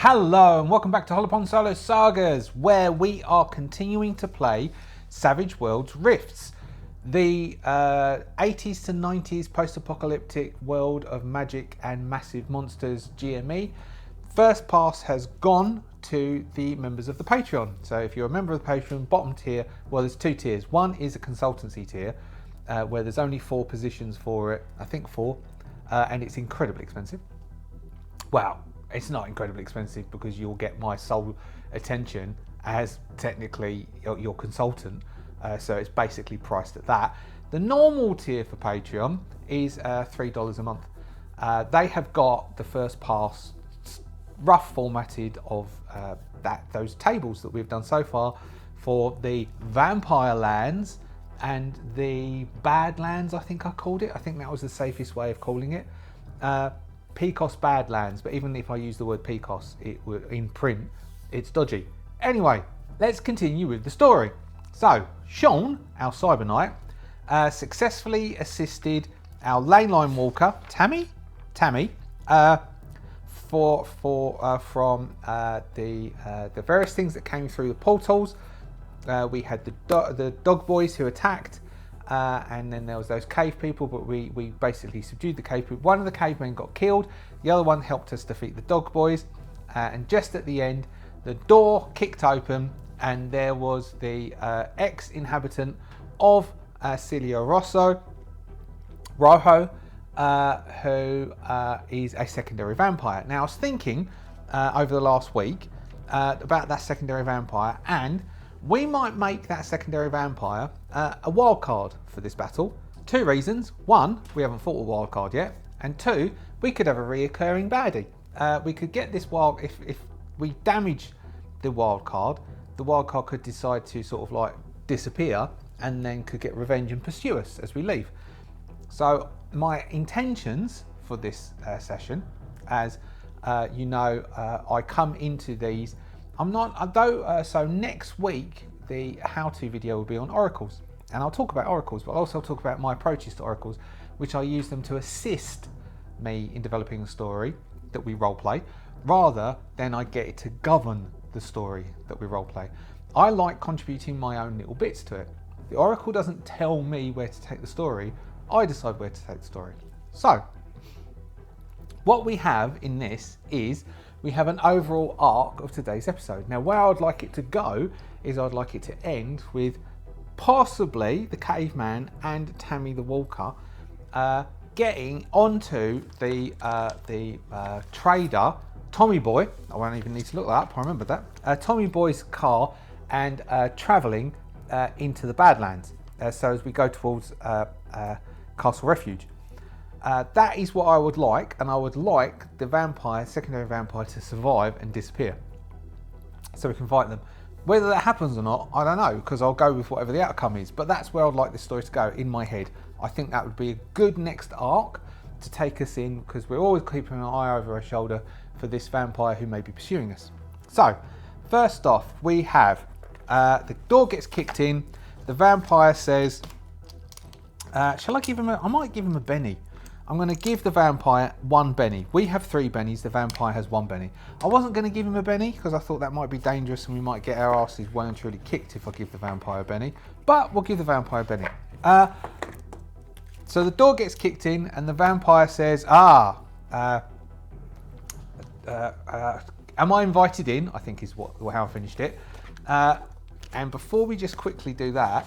Hello and welcome back to Hollowponds Solo Sagas, where we are continuing to play Savage Worlds Rifts, the 80s to 90s post-apocalyptic world of magic and massive monsters GME. First pass has gone to the members of the Patreon. So if you're a member of the Patreon, bottom tier, well, there's two tiers. One is a consultancy tier, where there's only 4 positions for it, I think 4, and it's incredibly expensive. Wow. It's not incredibly expensive because you'll get my sole attention as technically your consultant. So it's basically priced at that. The normal tier for Patreon is $3 a month. They have got the first pass rough formatted of those tables that we've done so far for the Vampire Lands and the Badlands, I think I called it. I think that was the safest way of calling it. PCOS Badlands, but even if I use the word PCOS in print, it's dodgy. Anyway, let's continue with the story. So, Sean, our Cyber Knight, successfully assisted our lane line walker, Tammy, from the various things that came through the portals. We had the dog boys who attacked. And then there was those cave people, but we basically subdued the cave people. One of the cavemen got killed, the other one helped us defeat the dog boys, and just at the end the door kicked open and there was the ex-inhabitant of Cilio Rojo, who is a secondary vampire. Now I was thinking over the last week about that secondary vampire, and we might make that secondary vampire a wild card for this battle. 2 reasons. 1, we haven't fought a wild card yet, and 2, we could have a reoccurring baddie. We could get this wild, if we damage the wild card could decide to sort of like disappear and then could get revenge and pursue us as we leave. So my intentions for this session, as you know, I come into these, so next week the how-to video will be on oracles, and I'll talk about oracles, but also I'll talk about my approaches to oracles, which I use them to assist me in developing a story that we roleplay, rather than I get it to govern the story that we roleplay. I like contributing my own little bits to it. The oracle doesn't tell me where to take the story, I decide where to take the story. So, what we have in this is we have an overall arc of today's episode. Now, where I'd like it to go is I'd like it to end with possibly the caveman and Tammy the Walker getting onto the trader, Tommy Boy. I won't even need to look that up, I remember that. Tommy Boy's car, and travelling into the Badlands. So as we go towards Castle Refuge. That is what I would like, and I would like the secondary vampire to survive and disappear so we can fight them. Whether that happens or not, I don't know, because I'll go with whatever the outcome is, but that's where I'd like this story to go in my head. I think that would be a good next arc to take us in, because we're always keeping an eye over our shoulder for this vampire who may be pursuing us. So, first off, we have the door gets kicked in, the vampire says, shall I give him I might give him a Benny. I'm going to give the vampire 1 Benny. We have 3 Bennies, the vampire has 1 Benny. I wasn't going to give him a Benny because I thought that might be dangerous and we might get our asses well and truly kicked if I give the vampire a Benny. But we'll give the vampire a Benny. So the door gets kicked in and the vampire says, am I invited in? I think is how I finished it. And before we just quickly do that,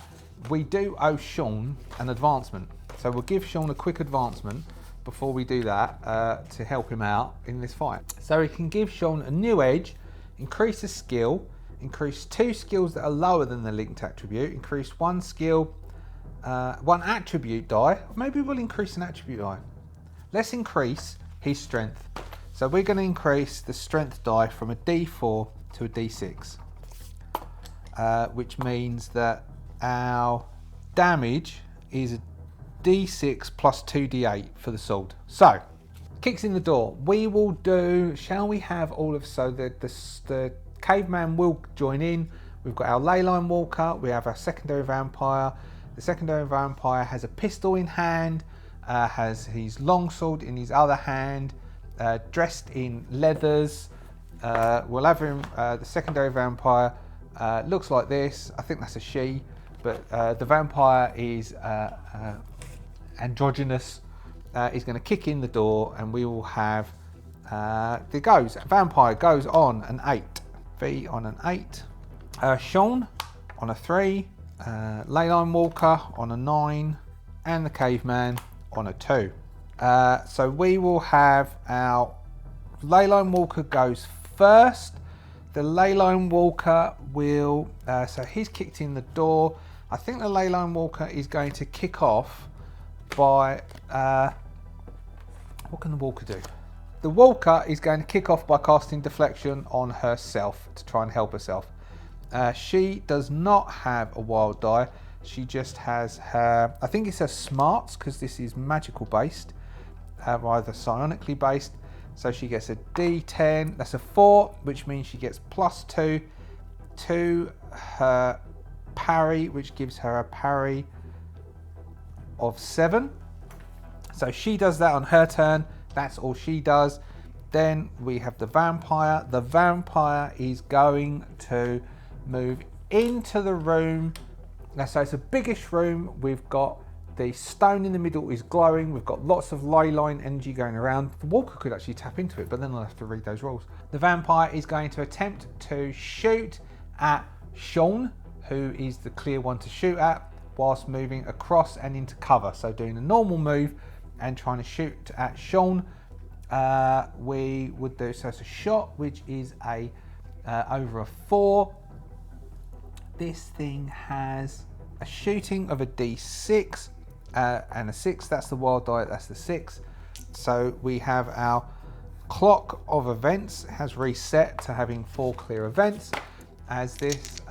we do owe Sean an advancement. So we'll give Sean a quick advancement before we do that to help him out in this fight. So we can give Sean a new edge, increase a skill, increase 2 skills that are lower than the linked attribute, increase 1 skill, 1 attribute die. Maybe we'll increase an attribute die. Let's increase his strength. So we're going to increase the strength die from a D4 to a D6, which means that our damage is a D6 plus 2D8 for the sword. So, kicks in the door. We will do, shall we have all of, so the caveman will join in. We've got our ley line walker, we have our secondary vampire. The secondary vampire has a pistol in hand, has his longsword in his other hand, dressed in leathers, We'll have him, the secondary vampire looks like this. I think that's a she, but the vampire is androgynous. He's going to kick in the door, and we will have, vampire goes on an 8. V on an 8. Sean on a 3. Leyline Walker on a 9. And the Caveman on a 2. So we will have our Leyline Walker goes first. The Leyline Walker will, so he's kicked in the door. I think the Leyline Walker is going to kick off by, what can the Walker do? The Walker is going to kick off by casting Deflection on herself to try and help herself. She does not have a wild die. She just has her, I think it's her smarts, because this is magical based, rather psionically based. So she gets a D10, that's a 4, which means she gets +2 to her parry, which gives her a parry of 7. So she does that on her turn. That's all she does. Then we have the vampire. The vampire is going to move into the room. Now, so it's a biggish room. We've got the stone in the middle is glowing. We've got lots of ley line energy going around. The Walker could actually tap into it, but then I'll have to read those rules. The vampire is going to attempt to shoot at Sean, who is the clear one to shoot at, whilst moving across and into cover. So doing a normal move and trying to shoot at Sean. We would do, so it's a shot, which is a over a 4. This thing has a shooting of a D6 and a 6. That's the wild die, that's the 6. So we have our clock of events has reset to having 4 clear events, as this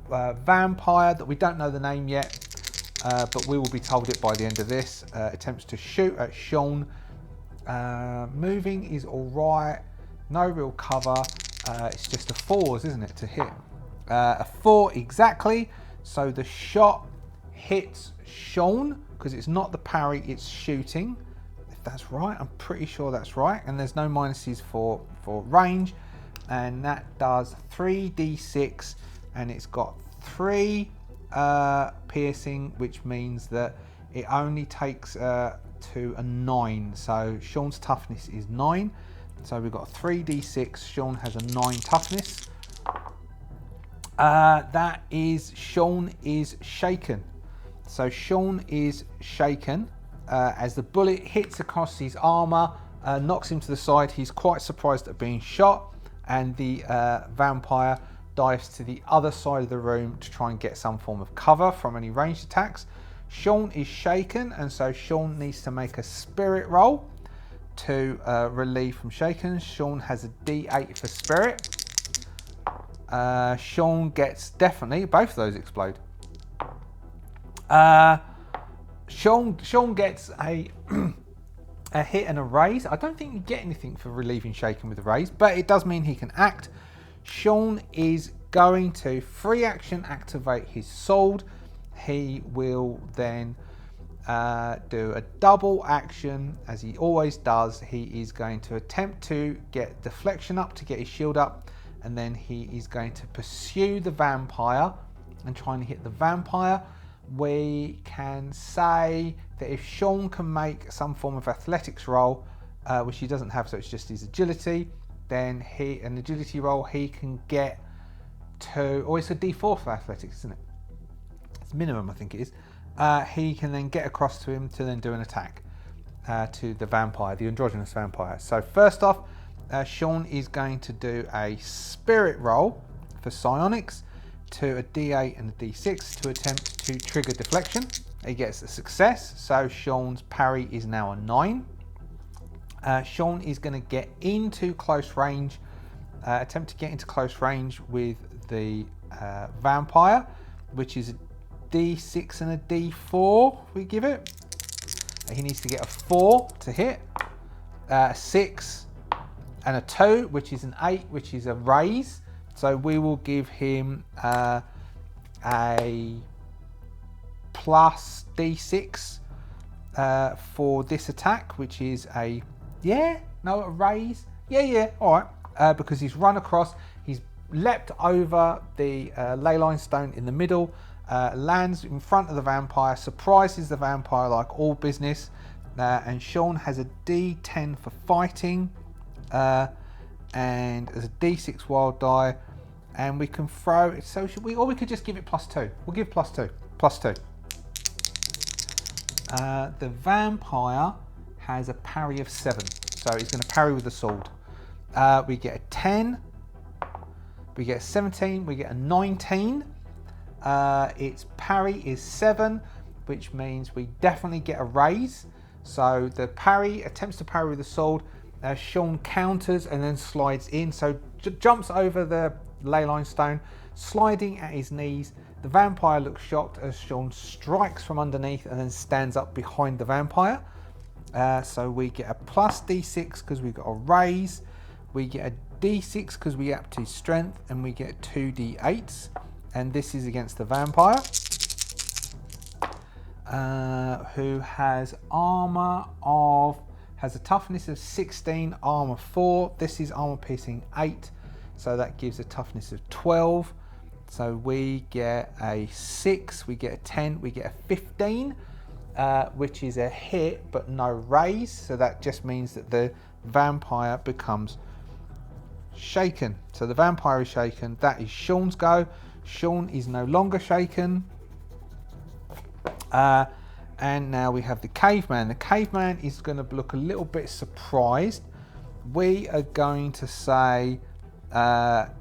vampire that we don't know the name yet, but we will be told it by the end of this, attempts to shoot at Sean. Moving is all right, no real cover. It's just a 4s, isn't it, to hit? A 4 exactly. So the shot hits Sean, because it's not the parry, it's shooting. If that's right, I'm pretty sure that's right. And there's no minuses for range. And that does 3d6, and it's got 3 piercing, which means that it only takes to a 9. So Sean's toughness is 9. So we've got 3d6. Sean has a 9 toughness. That is, Sean is shaken. So Sean is shaken as the bullet hits across his armor, knocks him to the side. He's quite surprised at being shot, and the vampire dives to the other side of the room to try and get some form of cover from any ranged attacks. Sean is shaken, and so Sean needs to make a spirit roll to relieve from shaken. Sean has a D8 for spirit. Sean gets, definitely, both of those explode. Sean gets a a hit and a raise. I don't think you get anything for relieving shaken with a raise, but it does mean he can act. Sean is going to free action activate his sword. He will then do a double action, as he always does. He is going to attempt to get deflection up to get his shield up, and then he is going to pursue the vampire and try and hit the vampire. We can say that if Sean can make some form of athletics roll, which he doesn't have, so it's just his agility, then an agility roll, he can get to, or it's a D4 for athletics, isn't it? It's minimum, I think it is. He can then get across to him to then do an attack to the vampire, the androgynous vampire. So first off, Sean is going to do a spirit roll for psionics to a D8 and a D6 to attempt to trigger deflection. He gets a success, so Sean's parry is now a 9. Sean is going to get into close range, attempt to get into close range with the vampire, which is a D6 and a D4 we give it. He needs to get a 4 to hit, a 6 and a 2, which is an 8, which is a raise. So we will give him a plus D6 for this attack, which is a raise. Yeah, all right. because he's run across, he's leapt over the ley line stone in the middle, lands in front of the vampire, surprises the vampire like all business, and Sean has a D10 for fighting, and there's a D6 wild die, and we can throw it. So should we, or we could just give it +2. We'll give +2. +2. The vampire has a parry of 7, so he's going to parry with the sword. We get a 10, we get a 17, we get a 19. Its parry is 7, which means we definitely get a raise. So the parry attempts to parry with the sword. Sean counters and then slides in, so jumps over the ley line stone, sliding at his knees. The vampire looks shocked as Sean strikes from underneath and then stands up behind the vampire. So we get a +D6 because we've got a raise. We get a D6 because we up to strength, and we get 2D8s. And this is against the vampire, who has armor of, has a toughness of 16, armor 4. This is armor piercing 8, so that gives a toughness of 12. So we get a 6, we get a 10, we get a 15, which is a hit but no raise. So that just means that the vampire becomes shaken. So the vampire is shaken. That is Sean's go. Sean is no longer shaken. And now we have the caveman. The caveman is going to look a little bit surprised. We are going to say,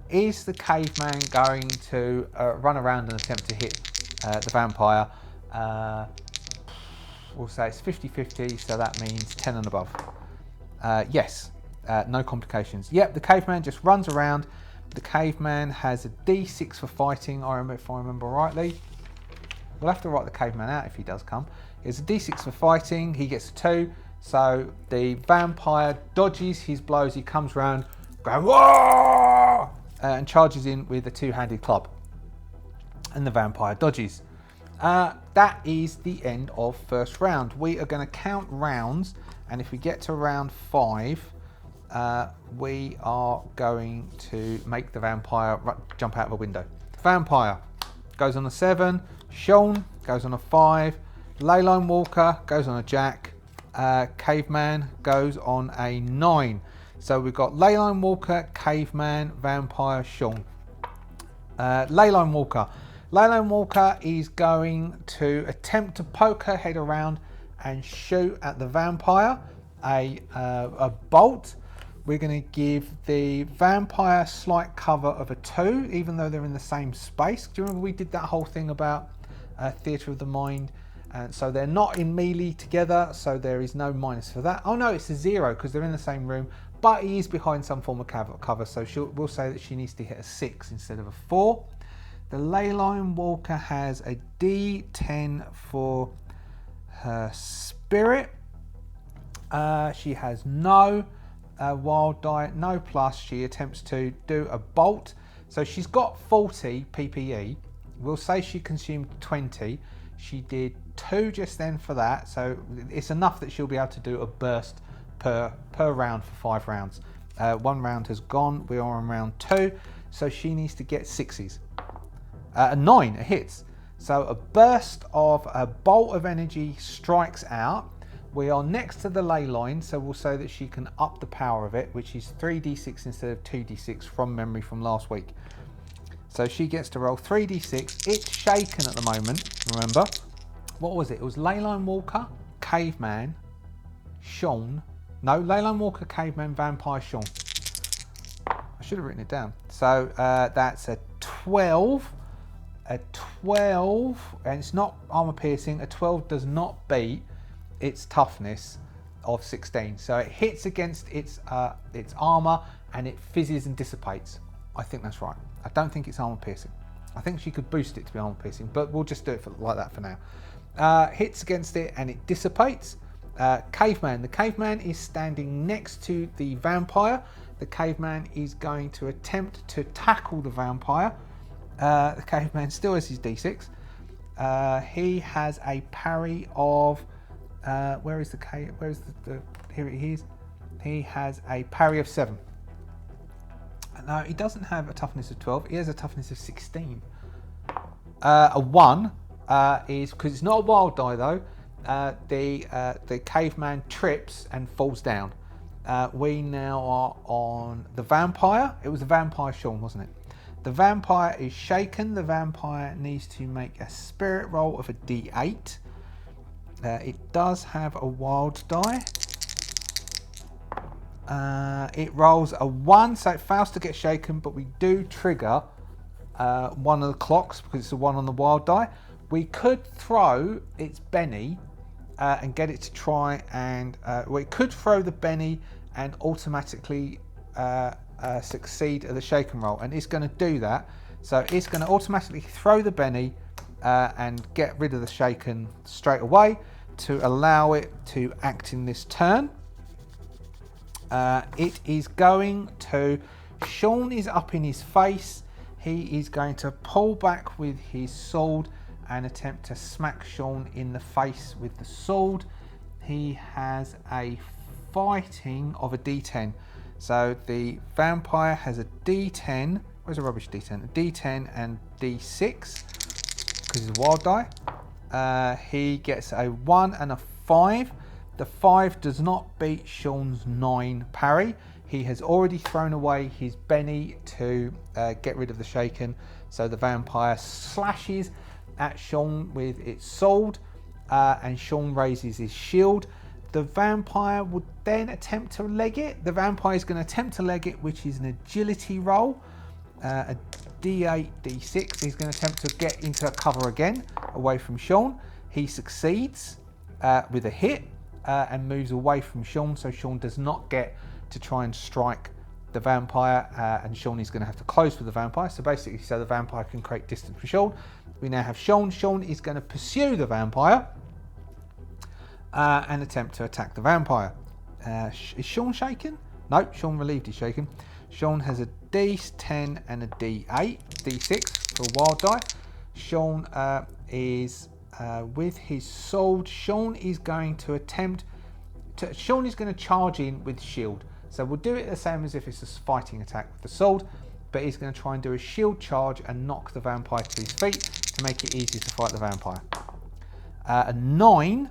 is the caveman going to run around and attempt to hit the vampire? We'll say it's 50-50, so that means 10 and above. Yes, no complications. Yep, the caveman just runs around. The caveman has a D6 for fighting, if I remember rightly. We'll have to write the caveman out if he does come. It's a D6 for fighting. He gets a 2. So the vampire dodges his blows. He comes around, going whoa, and charges in with a 2-handed club. And the vampire dodges. That is the end of first round. We are going to count rounds, and if we get to round 5, we are going to make the vampire jump out of a window. Vampire goes on a 7. Sean goes on a 5. Leyline Walker goes on a jack. Caveman goes on a 9. So we've got Leyline Walker, Caveman, Vampire, Sean. Leyline Walker. Leyline Walker is going to attempt to poke her head around and shoot at the vampire. A bolt. We're going to give the vampire slight cover of a 2, even though they're in the same space. Do you remember we did that whole thing about Theatre of the Mind? And so they're not in melee together, so there is no minus for that. Oh no, it's a 0 because they're in the same room, but he is behind some form of cover, so we'll say that she needs to hit a 6 instead of a 4. The Leyline Walker has a D10 for her spirit. She has no wild die, no plus. She attempts to do a bolt. So she's got 40 PPE. We'll say she consumed 20. She did 2 just then for that. So it's enough that she'll be able to do a burst per round for 5 rounds. 1 round has gone. We are on round 2. So she needs to get 6s. A 9, it hits. So a burst of a bolt of energy strikes out. We are next to the ley line, so we'll say that she can up the power of it, which is 3d6 instead of 2d6 from memory from last week. So she gets to roll 3d6. It's shaken at the moment, remember. What was it? It was Leyline Walker, Caveman, Sean. No, Leyline Walker, Caveman, Vampire, Sean. I should have written it down. So that's a 12. A 12, and it's not armor piercing. A 12 does not beat its toughness of 16, so it hits against its armor and it fizzes and dissipates. I think that's right. I don't think it's armor piercing. I think she could boost it to be armor piercing, but we'll just do it like that for now. Hits against it and it dissipates. Caveman. The caveman is standing next to the vampire. The caveman is going to attempt to tackle the vampire. The caveman still has his d6. He has a parry of where is the cave? Where is the here it is. He has a parry of 7. No, he doesn't have a toughness of 12. He has a toughness of 16. A 1 is, because it's not a wild die though, the caveman trips and falls down. We now are on the vampire. It was the vampire, Sean, wasn't it? The vampire is shaken. The vampire needs to make a spirit roll of a D8. It does have a wild die. It rolls a 1, so it fails to get shaken, but we do trigger one of the clocks because it's a 1 on the wild die. We could throw its Benny and get it to try and... we could throw the Benny and automatically succeed at the shaken roll, and it's going to do that. So it's going to automatically throw the Benny and get rid of the shaken straight away to allow it to act in this turn. It is going to... Sean is up in his face. He is going to pull back with his sword and attempt to smack Sean in the face with the sword. He has a fighting of a D10. So the vampire has a D10. Where's a rubbish D10? A D10 and D6 because it's a wild die. He gets a 1 and a 5. The 5 does not beat Sean's 9 parry. He has already thrown away his Benny to get rid of the shaken. So the vampire slashes at Sean with its sword and Sean raises his shield. The vampire would then attempt to leg it. The vampire is going to attempt to leg it, which is an agility roll. A D8, D6. He's going to attempt to get into cover again, away from Sean. He succeeds with a hit and moves away from Sean, so Sean does not get to try and strike the vampire, and Sean is going to have to close with the vampire. So basically, so the vampire can create distance from Sean. We now have Sean. Sean is going to pursue the vampire and attempt to attack the vampire. Is Sean shaken? No, Sean relieved his shaken. Sean has a D10 and a D8, D6 for a wild die. Sean is with his sword. Sean is going to attempt to... Sean is going to charge in with shield. So we'll do it the same as if it's a fighting attack with the sword, but he's going to try and do a shield charge and knock the vampire to his feet to make it easier to fight the vampire. A 9,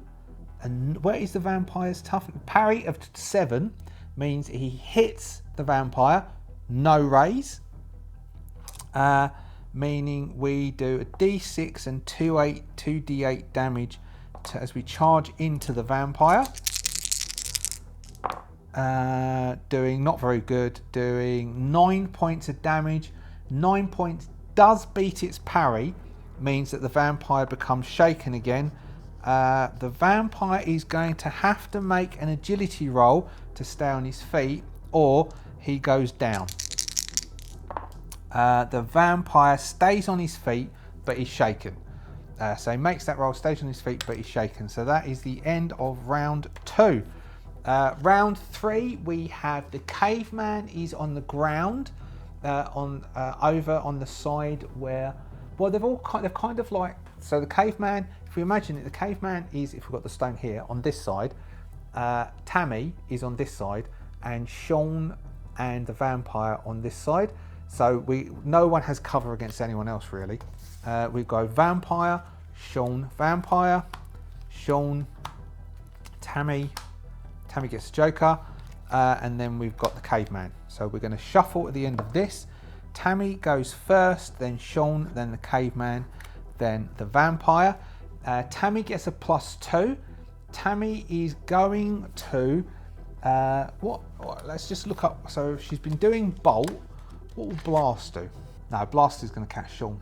and where is the vampire's tough? Parry of 7 means he hits the vampire, no raise, meaning we do a D6 and 2d8 damage as we charge into the vampire. Doing not very good, doing 9 points of damage. 9 points does beat its parry, means that the vampire becomes shaken again. The vampire is going to have to make an agility roll to stay on his feet, or he goes down. The vampire stays on his feet, but he's shaken. So he makes that roll, stays on his feet, but he's shaken. So that is the end of round 2. Round 3, we have the caveman is on the ground, over on the side where, well, they're kind of like, so the caveman, if we imagine it, the caveman is, if we've got the stone here, on this side, Tammy is on this side, and Sean and the vampire on this side. So no one has cover against anyone else really. We go vampire, Sean, Tammy. Tammy gets the Joker, and then we've got the caveman. So we're going to shuffle at the end of this. Tammy goes first, then Sean, then the caveman, then the vampire. Tammy gets a +2. Tammy is going to let's just look up. So she's been doing bolt. What will blast do? No, blast is going to catch Sean.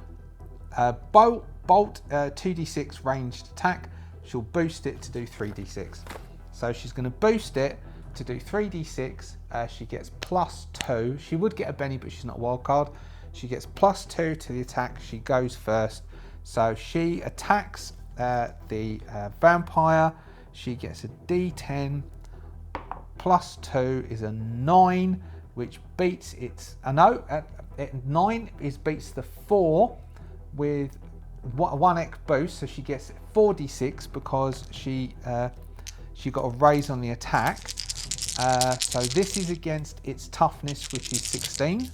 Bolt 2d6 ranged attack. She'll boost it to do 3d6. So she's going to boost it to do 3d6. She gets +2. She would get a Benny, but she's not a wild card. She gets +2 to the attack. She goes first. So she attacks the vampire. She gets a D10. +2 is a 9, which beats its... 9 beats the 4 with 1x boost. So she gets 4d6 because she got a raise on the attack. So this is against its toughness, which is 16,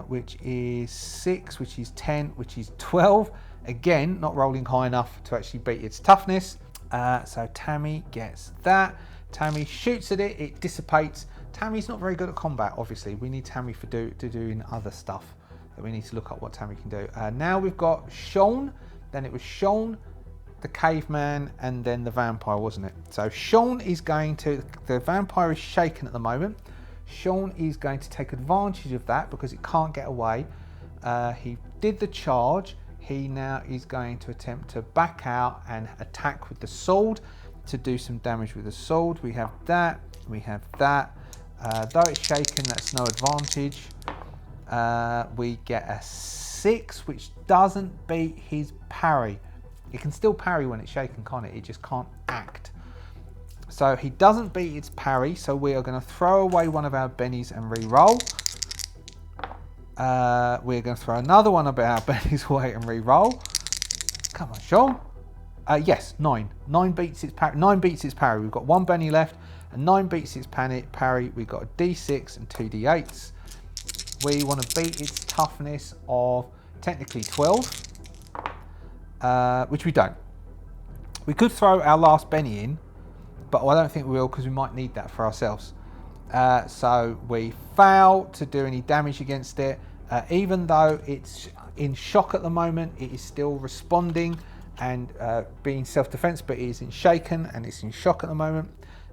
which is 6, which is 10, which is 12. Again, not rolling high enough to actually beat its toughness. So Tammy gets that. Tammy shoots at it, it dissipates. Tammy's not very good at combat, obviously. We need Tammy for doing other stuff. That we need to look up what Tammy can do. Now we've got Sean. Then it was Sean, the caveman, and then the vampire, wasn't it? So Sean is going to, the vampire is shaken at the moment. Sean is going to take advantage of that because it can't get away. He did the charge. He now is going to attempt to back out and attack with the sword to do some damage with the sword. We have that, we have that. Though it's shaken, that's no advantage. We get a 6, which doesn't beat his parry. It can still parry when it's shaken, can't it? It just can't act. So he doesn't beat its parry, so we are going to throw away one of our bennies and re-roll. We're going to throw another one of our bennies away and re-roll. Come on, Sean. Yes, 9. 9 beats its parry. 9 beats its parry. We've got 1 benny left, and 9 beats its parry. We've got a D6 and 2 D8s. We want to beat its toughness of technically 12, which we don't. We could throw our last benny in, but I don't think we will because we might need that for ourselves. So we fail to do any damage against it. Even though it's in shock at the moment, it is still responding and being self-defense, but it isn't shaken and it's in shock at the moment.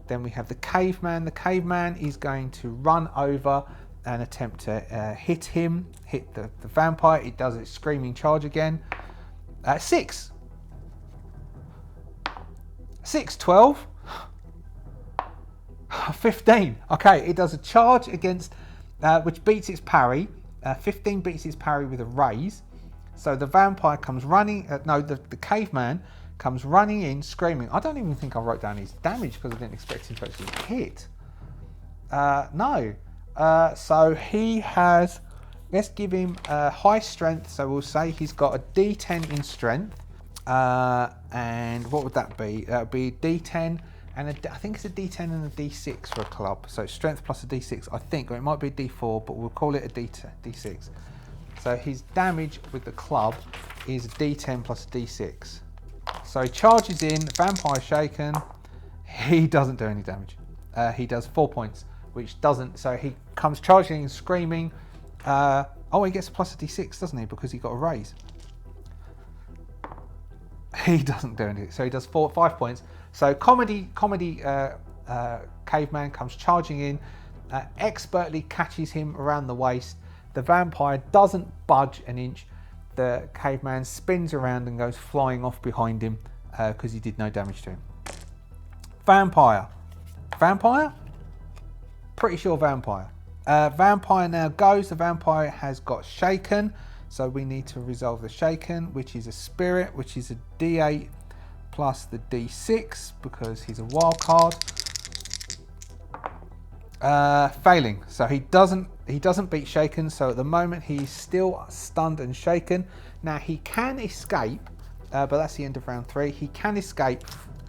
Then we have the caveman. The caveman is going to run over and attempt to hit the vampire. It does its screaming charge again. 6. 6, 12. 15. Okay, it does a charge against, which beats its parry. 15 beats its parry with a raise. So the vampire comes running, the caveman comes running in, screaming. I don't even think I wrote down his damage because I didn't expect him to actually hit. No. So he has, let's give him high strength. So we'll say he's got a D10 in strength. And what would that be? That would be D10. And I think it's a D10 and a D6 for a club. So strength plus a D6, I think, or it might be a D4, but we'll call it a D6. So his damage with the club is a D10 plus a D6. So he charges in, vampire shaken. He doesn't do any damage. He does 4 points, which doesn't. So he comes charging and screaming. Oh, he gets a plus a D6, doesn't he? Because he got a raise. He doesn't do anything. So he does 5 points. So comedy caveman comes charging in, expertly catches him around the waist. The vampire doesn't budge an inch. The caveman spins around and goes flying off behind him because he did no damage to him. Vampire? Pretty sure vampire. Vampire now goes. The vampire has got shaken. So we need to resolve the shaken, which is a spirit, which is a D8 plus the D6 because he's a wild card. Failing. So he doesn't beat shaken. So at the moment he's still stunned and shaken. Now he can escape, but that's the end of round 3. He can escape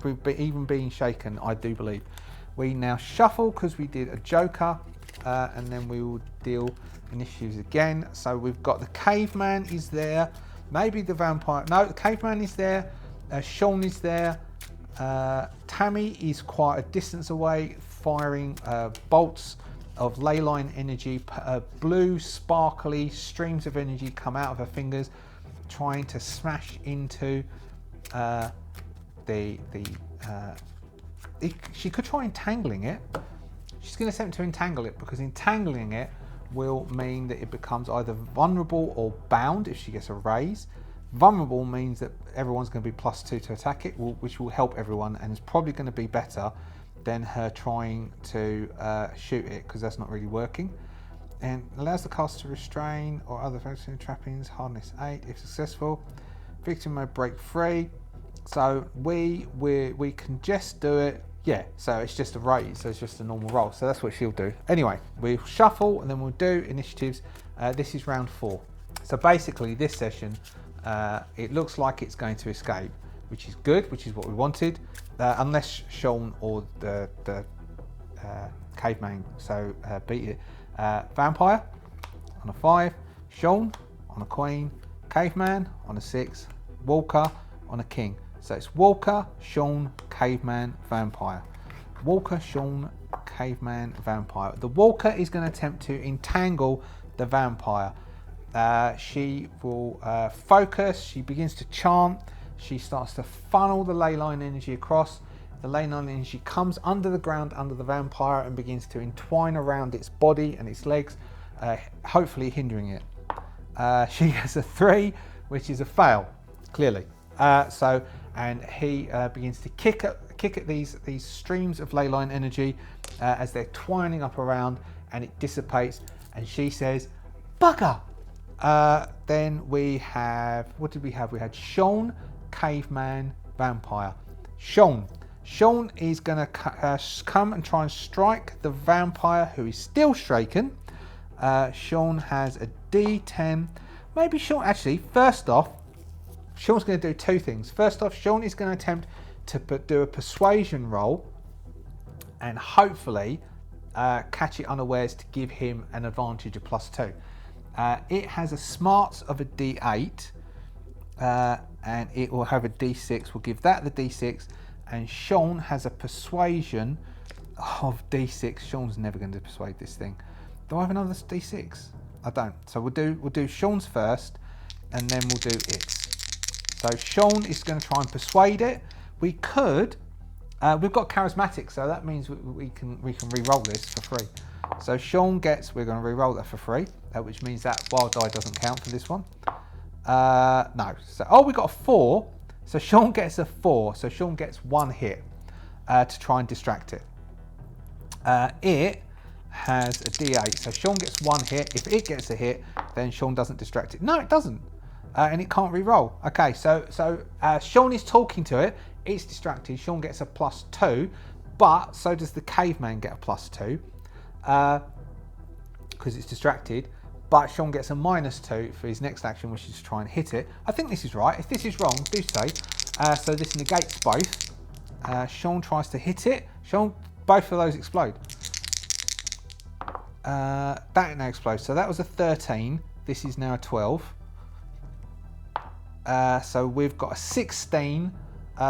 with even being shaken, I do believe. We now shuffle because we did a joker, and then we will deal initiatives again. So we've got the caveman is there. Maybe the vampire. No, the caveman is there. Sean is there. Tammy is quite a distance away, firing bolts of ley line energy. Blue, sparkly streams of energy come out of her fingers, trying to smash into she could try entangling it. She's going to attempt to entangle it because entangling it will mean that it becomes either vulnerable or bound if she gets a raise. Vulnerable means that everyone's going to be +2 to attack it, which will help everyone and is probably going to be better than her trying to shoot it because that's not really working. And allows the caster to restrain or other vaccine trappings, hardness 8 if successful. Victim may break free. So we can just do it. Yeah, so it's just a raise, so it's just a normal roll. So that's what she'll do. Anyway, we'll shuffle and then we'll do initiatives. This is round 4. So basically this session, it looks like it's going to escape, which is good, which is what we wanted. Unless Sean or the caveman, so beat it. Vampire on a 5, Sean on a queen, caveman on a 6, Walker on a king. So it's Walker, Sean, caveman, vampire. Walker, Sean, caveman, vampire. The Walker is going to attempt to entangle the vampire. She will focus, she begins to chant, she starts to funnel the ley line energy across. The ley line energy comes under the ground, under the vampire, and begins to entwine around its body and its legs, hopefully hindering it. She has a 3, which is a fail, clearly. And he begins to kick at these streams of ley line energy as they're twining up around, and it dissipates. And she says, "Bugger!" Then we have, what did we have? We had Sean, caveman, vampire. Sean is going to come and try and strike the vampire, who is still shaken. Sean has a D10. Maybe Sean, actually, first off, Sean's going to do 2 things. First off, Sean is going to attempt to do a persuasion roll and hopefully catch it unawares to give him an advantage of +2. It has a smarts of a D8 and it will have a D6. We'll give that the D6, and Sean has a persuasion of D6. Sean's never going to persuade this thing. Do I have another D6? I don't. So we'll do Sean's first, and then we'll do its. So Sean is going to try and persuade it. We could. We've got charismatic, so that means we can re-roll this for free. So Sean gets. We're going to re-roll that for free, which means that wild die doesn't count for this one. No. So we got a 4. So Sean gets a 4. So Sean gets 1 hit to try and distract it. It has a D8. So Sean gets 1 hit. If it gets a hit, then Sean doesn't distract it. No, it doesn't. And it can't re-roll. Okay, so Sean is talking to it. It's distracted. Sean gets a +2, but so does the caveman get a +2 because it's distracted. But Sean gets a -2 for his next action, which is to try and hit it. I think this is right. If this is wrong, do say. So this negates both. Sean tries to hit it. Sean, both of those explode. That now explodes. So that was a 13. This is now a 12. So we've got a 16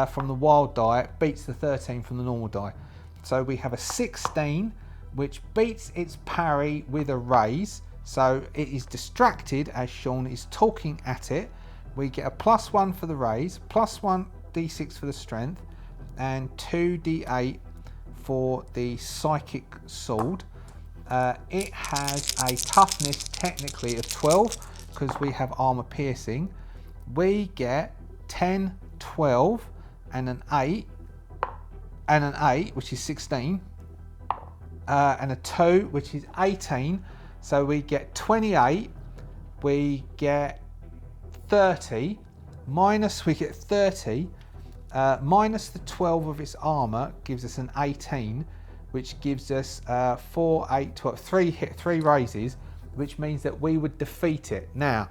from the wild die. It beats the 13 from the normal die. So we have a 16, which beats its parry with a raise. So it is distracted as Sean is talking at it. We get a +1 for the raise, +1 D6 for the strength, and 2 D8 for the psychic sword. It has a toughness technically of 12 because we have armor piercing. We get 10, 12, and an 8, which is 16, and a 2, which is 18. So we get 28, we get 30, we get 30, minus the 12 of its armor gives us an 18, which gives us 4, 8, 12, 3 raises, which means that we would defeat it. Now,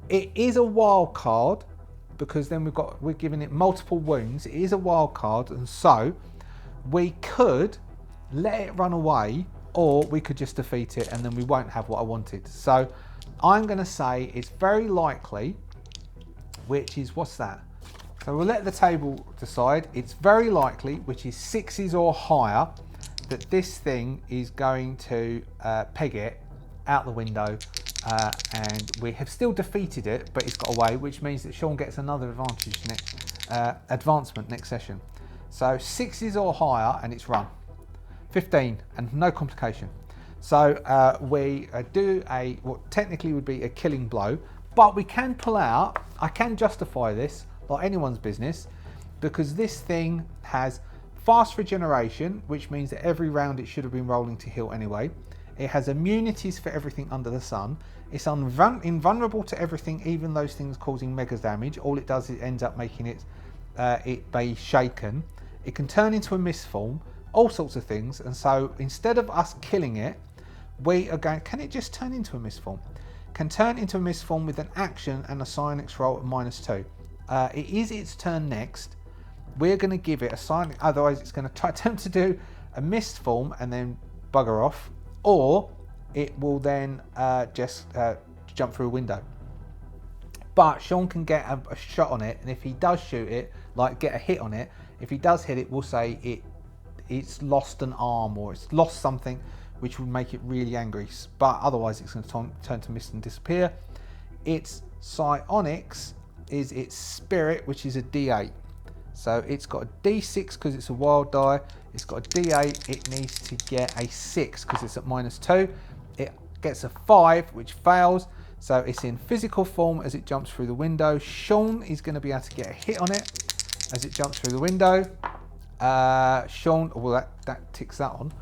it is a wild card because then we're giving it multiple wounds. It is a wild card, and so we could let it run away, or we could just defeat it and then we won't have what I wanted. So I'm going to say it's very likely, which is, what's that? So we'll let the table decide. It's very likely, which is 6s or higher, that this thing is going to peg it out the window, and we have still defeated it, but it's got away, which means that Sean gets another advancement next session. So 6s or higher, and it's run. 15 and no complication. So we do what technically would be a killing blow, but we can pull out. I can justify this like anyone's business, because this thing has fast regeneration, which means that every round it should have been rolling to heal anyway. It has immunities for everything under the sun. It's invulnerable to everything, even those things causing mega damage. All it does is it ends up making it be shaken. It can turn into a mist form, all sorts of things. And so instead of us killing it, we are going, can it just turn into a mist form? Can turn into a mist form with an action and a psionics roll at -2. It is its turn next. We're going to give it a psionic, otherwise it's going to attempt to do a mist form and then bugger off, or it will then just jump through a window. But Sean can get a shot on it, and if he does shoot it, like get a hit on it, if he does hit it, we'll say it's lost an arm or it's lost something, which would make it really angry. But otherwise, it's going to turn to mist and disappear. Its psionics is its spirit, which is a D8. So it's got a D6 because it's a wild die. It's got a D8. It needs to get a 6 because it's at -2. It gets a 5, which fails. So it's in physical form as it jumps through the window. Sean is going to be able to get a hit on it as it jumps through the window. Sean, well, that ticks that on.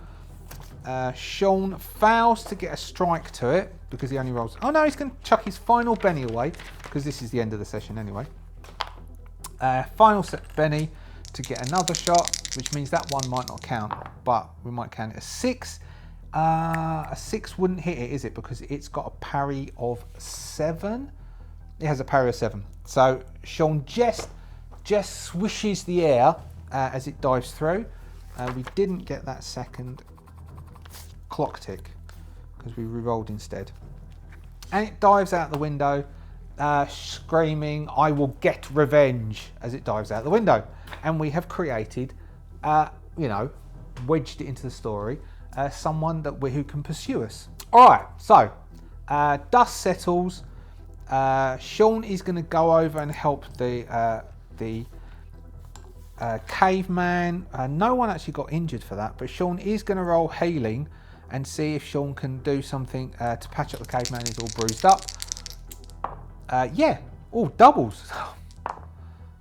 Sean fails to get a strike to it because he only rolls. Oh no, he's going to chuck his final Benny away because this is the end of the session anyway. Final set Benny to get another shot, which means that one might not count, but we might count it as 6. A 6 wouldn't hit it, is it? Because it's got a parry of 7. It has a parry of 7. So Sean just swishes the air as it dives through. We didn't get that second clock tick because we re-rolled instead. And it dives out the window, screaming, "I will get revenge," as it dives out the window. And we have created, wedged it into the story, someone who can pursue us. All right, so dust settles. Sean is going to go over and help the caveman. No one actually got injured for that, but Sean is going to roll healing and see if Sean can do something to patch up the caveman. He's all bruised up. Yeah, all doubles.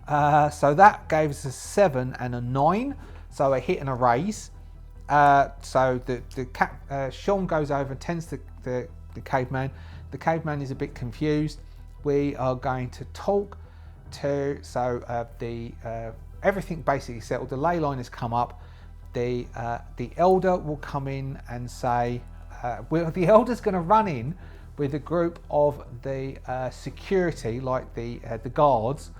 So that gave us a 7 and a 9. So a hit and a raise. So Sean goes over and tends the caveman. The caveman is a bit confused. We are going to talk to, everything basically settled. The ley line has come up. The elder will come in and say, the elder's going to run in with a group of the security, like the guards,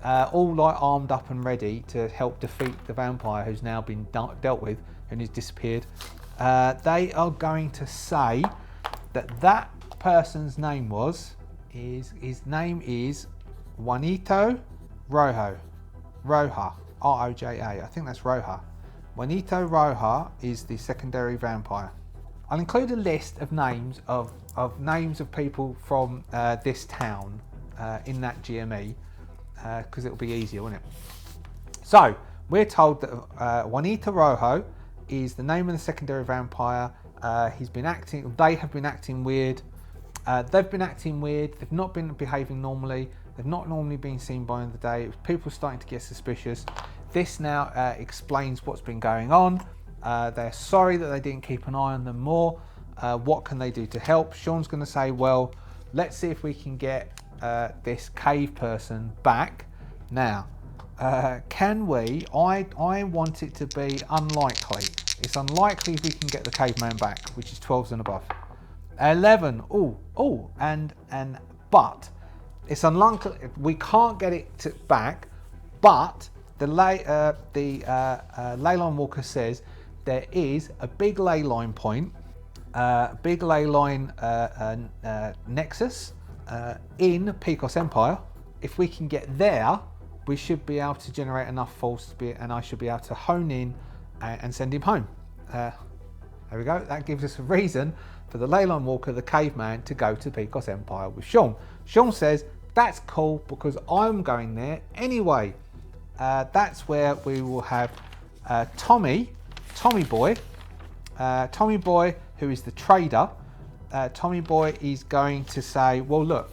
all like armed up and ready to help defeat the vampire who's now been dealt with and has disappeared. They are going to say that person's name his name is Juanito Roja, R-O-J-A. I think that's Roja. Juanito Roja is the secondary vampire. I'll include a list of names of people from this town in that GME because it'll be easier, won't it? So we're told that Juanito Rojo is the name of the secondary vampire. They have been acting weird. They've been acting weird. They've not been behaving normally. They've not normally been seen by the day. People are starting to get suspicious. This now explains what's been going on. They're sorry that they didn't keep an eye on them more. What can they do to help? Sean's going to say, well, let's see if we can get this cave person back. Now, can we? I want it to be unlikely. It's unlikely if we can get the caveman back, which is 12s and above. 11. But it's unlikely we can't get it back. But the ley line walker says there is a big ley line point, big ley line nexus in Pecos Empire. If we can get there, we should be able to generate enough force and I should be able to hone in and send him home. There we go. That gives us a reason for the ley line walker, the caveman, to go to Pecos Empire with Sean. Sean says, that's cool because I'm going there anyway. That's where we will have Tommy Boy, who is the trader. Tommy Boy is going to say, well, look,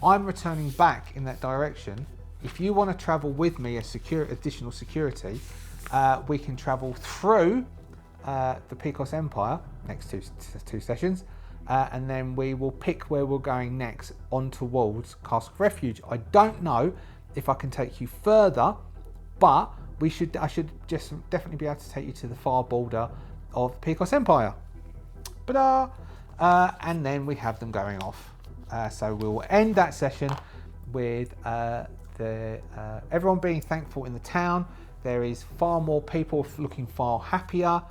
I'm returning back in that direction. If you want to travel with me as additional security, we can travel through the Pecos Empire next two sessions, and then we will pick where we're going next on towards Castle Refuge. I don't know if I can take you further, but I should just definitely be able to take you to the far border of Pecos Empire. And then we have them going off. So we'll end that session with everyone being thankful in the town. There is far more people looking far happier.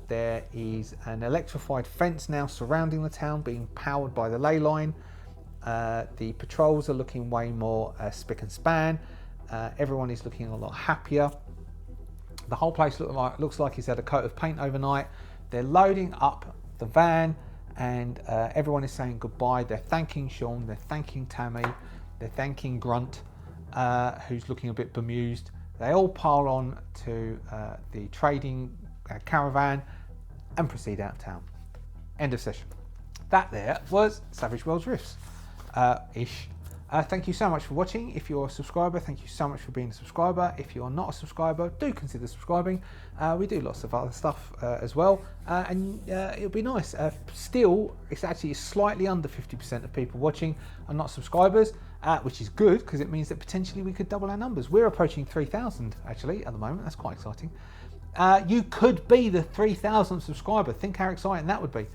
There is an electrified fence now surrounding the town, being powered by the ley line. The patrols are looking way more spick and span. Everyone is looking a lot happier. The whole place looks like it's had a coat of paint overnight. They're loading up the van, and everyone is saying goodbye. They're thanking Sean, they're thanking Tammy, they're thanking Grunt, who's looking a bit bemused. They all pile on to the trading caravan and proceed out of town. End of session. That there was Savage Worlds Rifts ish. Thank you so much for watching. If you're a subscriber, thank you so much for being a subscriber. If you're not a subscriber, do consider subscribing. We do lots of other stuff as well, and it'll be nice. Still, it's actually slightly under 50% of people watching are not subscribers, which is good because it means that potentially we could double our numbers. We're approaching 3,000 actually at the moment. That's quite exciting. You could be the 3,000th subscriber. Think how exciting that would be.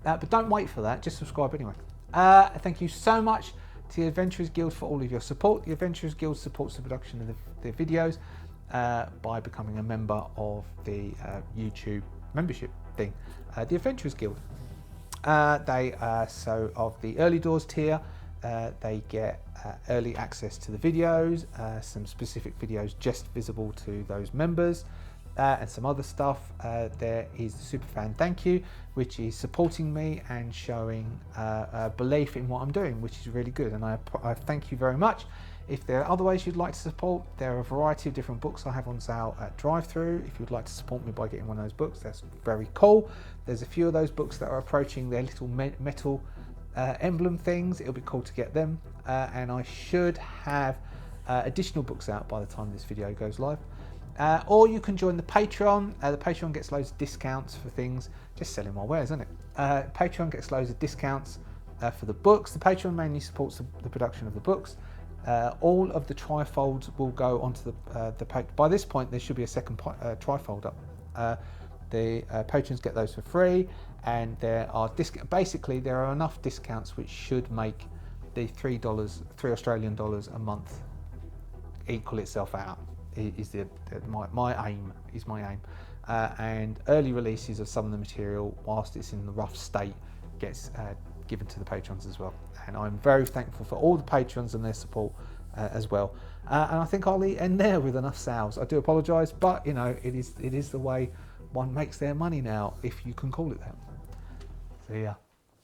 But don't wait for that. Just subscribe anyway. Thank you so much to the Adventurers Guild for all of your support. The Adventurers Guild supports the production of the videos by becoming a member of the YouTube membership thing. The Adventurers Guild. So of the early doors tier, they get early access to the videos, some specific videos just visible to those members, and some other stuff. There is the Superfan Thank You, which is supporting me and showing belief in what I'm doing, which is really good, and I thank you very much. If there are other ways you'd like to support, there are a variety of different books I have on sale at Drive-Thru. If you'd like to support me by getting one of those books, that's very cool. There's a few of those books that are approaching their little metal emblem things. It'll be cool to get them, and I should have additional books out by the time this video goes live. Or you can join the Patreon. The Patreon gets loads of discounts for things. Just selling my wares, isn't it? Patreon gets loads of discounts for the books. The Patreon mainly supports the production of the books. All of the trifolds will go onto the page. By this point, there should be a second trifold up. The patrons get those for free, and there are basically there are enough discounts which should make the $3 Australian dollars a month equal itself out. Is my aim. And early releases of some of the material, whilst it's in the rough state, gets given to the patrons as well. And I'm very thankful for all the patrons and their support as well. And I think I'll end there with enough sales. I do apologise, but you know it is the way one makes their money now, if you can call it that. So yeah.